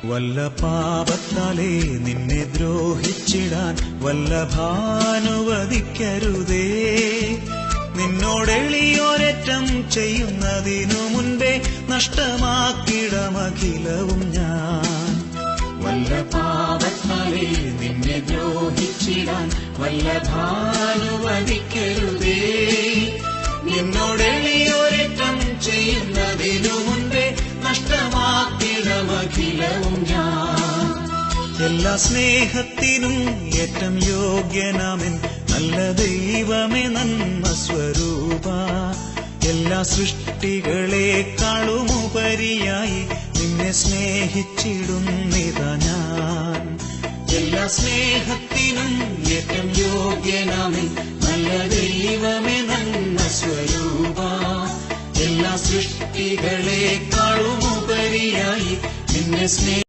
വല്ല പാപത്താലേ നിന്നെ ദ്രോഹിച്ചിടാൻ വല്ലഭാനുവദിക്കരുതേ. നിന്നോടെളിയോരറ്റം ചെയ്യുന്നതിനു മുൻപേ നഷ്ടമാക്കിടമഖിലവും ഞാൻ. വല്ല പാപത്താലേ നിന്നെ ദ്രോഹിച്ചിടാൻ വല്ലഭാനുവദിക്കരുതേ. നിന്നോടെളിയോരറ്റം ചെയ്യുന്നതിനു മുൻപേ നഷ്ടമാക്കിടമഖിലവും ഞാൻ. എല്ലാ സ്നേഹത്തിനും ഏറ്റം യോഗ്യനാമൻ നല്ല ദൈവമേ നന്മ സ്വരൂപ. എല്ലാ സൃഷ്ടികളെക്കാളുമുപരിയായി നിന്നെ സ്നേഹിച്ചിടുന്നിതാ ഞാൻ. എല്ലാ സ്നേഹത്തിനും ഏറ്റം യോഗ്യനാമൻ നല്ല ദൈവമേ നന്മ സ്വരൂപ. എല്ലാ സൃഷ്ടികളെക്കാളുമുപരിയായി നിന്നെ